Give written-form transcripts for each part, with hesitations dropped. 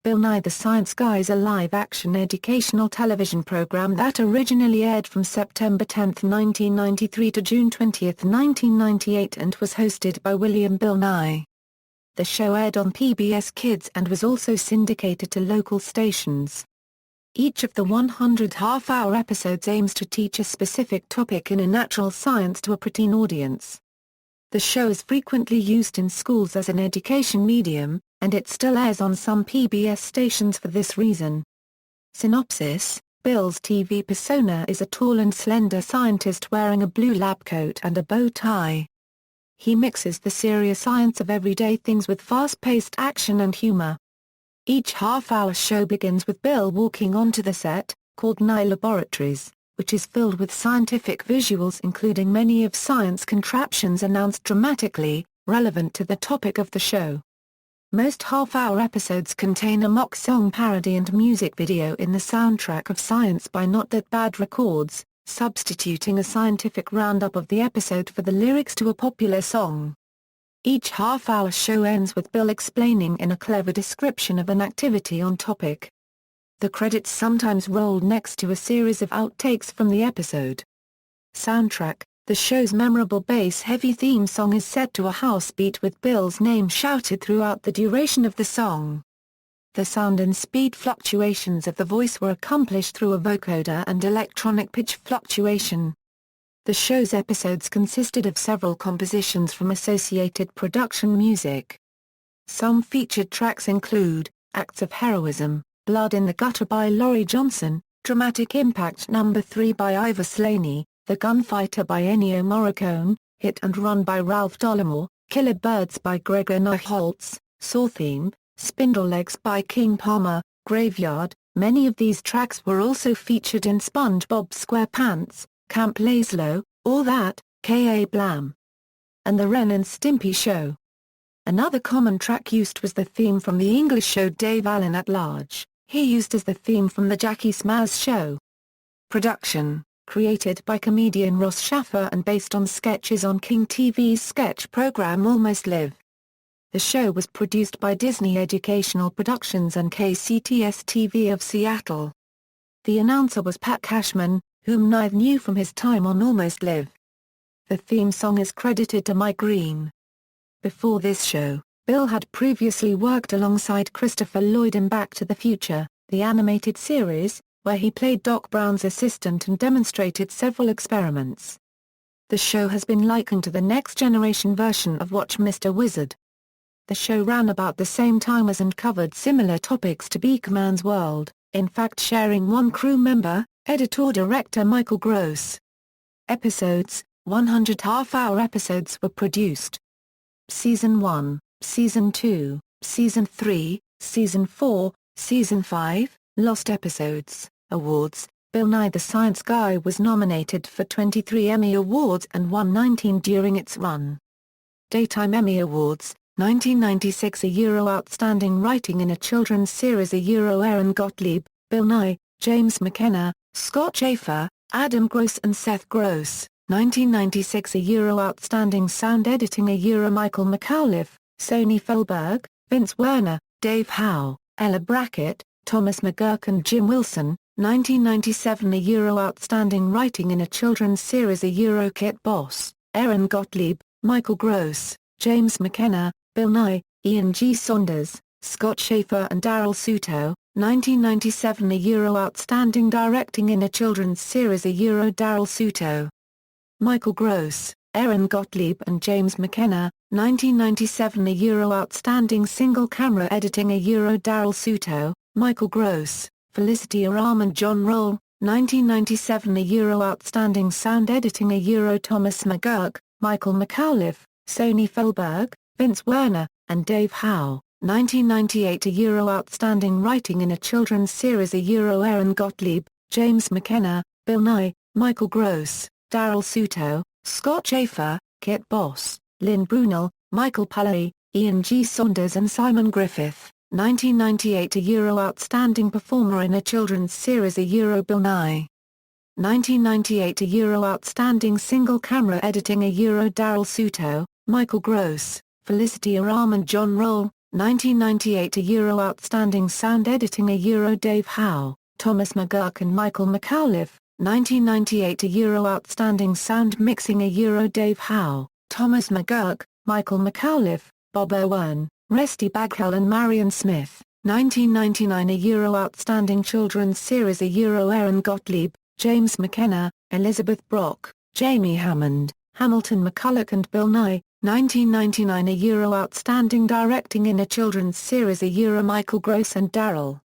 Bill Nye the Science Guy is a live-action educational television program that originally aired from September 10, 1993 to June 20, 1998 and was hosted by William Bill Nye. The show aired on PBS Kids and was also syndicated to local stations. Each of the 100 half-hour episodes aims to teach a specific topic in a natural science to a preteen audience. The show is frequently used in schools as an education medium, and it still airs on some PBS stations for this reason. Synopsis: Bill's TV persona is a tall and slender scientist wearing a blue lab coat and a bow tie. He mixes the serious science of everyday things with fast-paced action and humor. Each half-hour show begins with Bill walking onto the set, called Nye Laboratories, which is filled with scientific visuals including many of science contraptions announced dramatically, relevant to the topic of the show. Most half-hour episodes contain a mock song parody and music video in the soundtrack of Science by Not That Bad Records, substituting a scientific roundup of the episode for the lyrics to a popular song. Each half-hour show ends with Bill explaining in a clever description of an activity on topic. The credits sometimes roll next to a series of outtakes from the episode. Soundtrack: the show's memorable bass-heavy theme song is set to a house beat with Bill's name shouted throughout the duration of the song. The sound and speed fluctuations of the voice were accomplished through a vocoder and electronic pitch fluctuation. The show's episodes consisted of several compositions from associated production music. Some featured tracks include Acts of Heroism, Blood in the Gutter by Laurie Johnson, Dramatic Impact No. 3 by Ivor Slaney, The Gunfighter by Ennio Morricone, Hit and Run by Ralph Dollamore, Killer Birds by Gregor Neuholtz, Saw Theme, Spindle Legs by King Palmer, Graveyard. Many of these tracks were also featured in SpongeBob SquarePants, Camp Lazlo, All That, K.A. Blam, and The Ren and Stimpy Show. Another common track used was the theme from the English show Dave Allen at Large, here used as the theme from the Jackie Smaz Show. Production: created by comedian Ross Shaffer and based on sketches on King TV's sketch program Almost Live. The show was produced by Disney Educational Productions and KCTS-TV of Seattle. The announcer was Pat Cashman, whom Nye knew from his time on Almost Live. The theme song is credited to Mike Green. Before this show, Bill had previously worked alongside Christopher Lloyd in Back to the Future, the animated series, where he played Doc Brown's assistant and demonstrated several experiments. The show has been likened to the Next Generation version of Watch Mr. Wizard. The show ran about the same time as and covered similar topics to Beakman's World, in fact sharing one crew member, editor-director Michael Gross. Episodes: 100 half-hour episodes were produced. Season 1, Season 2, Season 3, Season 4, Season 5, Lost Episodes. Awards: Bill Nye the Science Guy was nominated for 23 Emmy Awards and won 19 during its run. Daytime Emmy Awards: 1996 Outstanding Writing in a Children's Series Aaron Gottlieb, Bill Nye, James McKenna, Scott Schaefer, Adam Gross and Seth Gross. 1996 Outstanding Sound Editing Michael McAuliffe, Sony Felberg, Vince Werner, Dave Howe, Ella Brackett, Thomas McGurk and Jim Wilson. 1997 Outstanding Writing in a Children's Series Kit Boss, Aaron Gottlieb, Michael Gross, James McKenna, Bill Nye, Ian G. Saunders, Scott Schaefer and Daryl Suto. 1997 Outstanding Directing in a Children's Series Daryl Suto, Michael Gross, Aaron Gottlieb and James McKenna. 1997 Outstanding Single Camera Editing Daryl Suto, Michael Gross, Felicity Aram and John Roll. 1997 Outstanding Sound Editing Thomas McGurk, Michael McAuliffe, Sony Felberg, Vince Werner, and Dave Howe. 1998 Outstanding Writing in a Children's Series Aaron Gottlieb, James McKenna, Bill Nye, Michael Gross, Daryl Suto, Scott Schaefer, Kit Boss, Lynn Brunel, Michael Palley, Ian G. Saunders and Simon Griffith. 1998 Outstanding Performer in a Children's Series Bill Nye. 1998 Outstanding Single Camera Editing Daryl Suto, Michael Gross, Felicity Aram and John Roll. 1998 Euro Outstanding Sound Editing Euro Dave Howe, Thomas McGurk and Michael McAuliffe, 1998 Euro Outstanding Sound Mixing Euro Dave Howe, Thomas McGurk, Michael McAuliffe, Bob Owen, Rusty Bagwell and Marion Smith, 1999 Euro Outstanding Children's Series Euro Aaron Gottlieb, James McKenna, Elizabeth Brock, Jamie Hammond, Hamilton McCulloch and Bill Nye, 1999 Euro Outstanding Directing in a Children's Series Euro Michael Gross and Daryl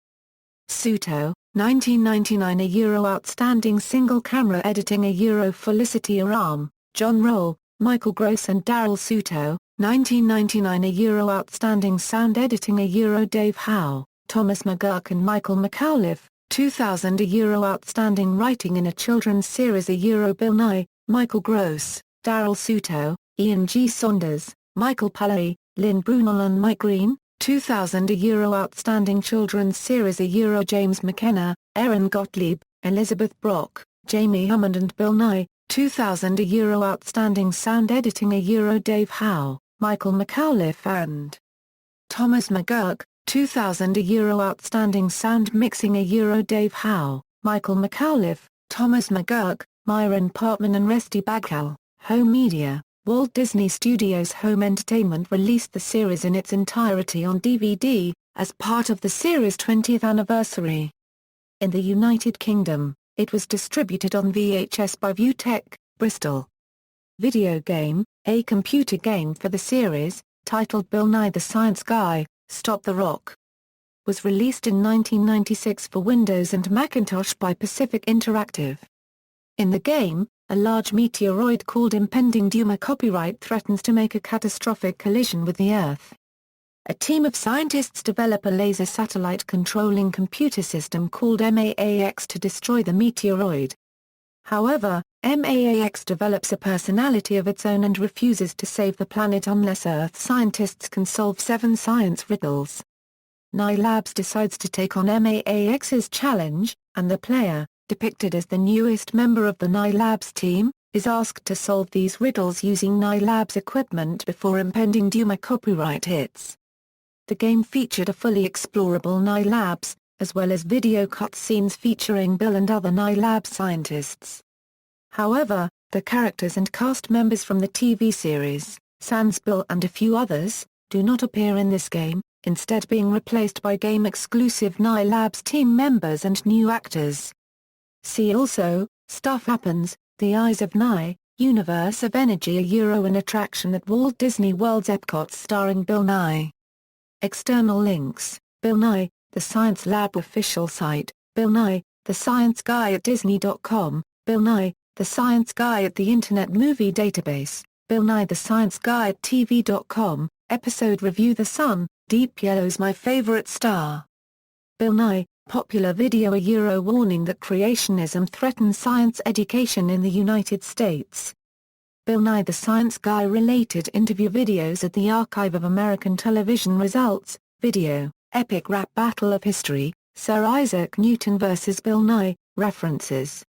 Suto, 1999 Euro Outstanding Single Camera Editing Euro Felicity Aram, John Roll, Michael Gross and Daryl Suto, 1999 Euro Outstanding Sound Editing Euro Dave Howe, Thomas McGurk and Michael McAuliffe, 2000 Euro Outstanding Writing in a Children's Series Euro Bill Nye, Michael Gross, Daryl Suto, Ian G. Saunders, Michael Paley, Lynn Brunel and Mike Green, 2000 Euro Outstanding Children's Series Euro James McKenna, Aaron Gottlieb, Elizabeth Brock, Jamie Hammond and Bill Nye, 2000 Euro Outstanding Sound Editing Euro Dave Howe, Michael McAuliffe and Thomas McGurk, 2000 Euro Outstanding Sound Mixing Euro Dave Howe, Michael McAuliffe, Thomas McGurk, Myron Partman and Rusty Bagwell. Home Media, Walt Disney Studios Home Entertainment released the series in its entirety on DVD, as part of the series' 20th anniversary. In the United Kingdom, it was distributed on VHS by Viewtech, Bristol. Video game, a computer game for the series, titled Bill Nye the Science Guy, Stop the Rock, was released in 1996 for Windows and Macintosh by Pacific Interactive. In the game, a large meteoroid called impending doom copyright threatens to make a catastrophic collision with the Earth. A team of scientists develop a laser satellite controlling computer system called MAAX to destroy the meteoroid. However, MAAX develops a personality of its own and refuses to save the planet unless Earth scientists can solve 7 science riddles. Nye Labs decides to take on MAAX's challenge, and the player, depicted as the newest member of the Nye Labs team, is asked to solve these riddles using Nye Labs equipment before impending doom copyright hits. The game featured a fully explorable Nye Labs, as well as video cutscenes featuring Bill and other Nye Labs scientists. However, the characters and cast members from the TV series, sans Bill and a few others, do not appear in this game, instead being replaced by game-exclusive Nye Labs team members and new actors. See also, Stuff Happens, The Eyes of Nye, Universe of Energy an attraction at Walt Disney World's Epcot starring Bill Nye. External links, Bill Nye, the Science Lab official site, Bill Nye, the Science Guy at Disney.com, Bill Nye, the Science Guy at the Internet Movie Database, Bill Nye the Science Guy at TV.com, episode review The Sun, Deep Yellow's My Favorite Star. Bill Nye, popular video warning that creationism threatens science education in the United States. Bill Nye the Science Guy related interview videos at the Archive of American Television Results, video, Epic Rap Battle of History, Sir Isaac Newton vs. Bill Nye, references.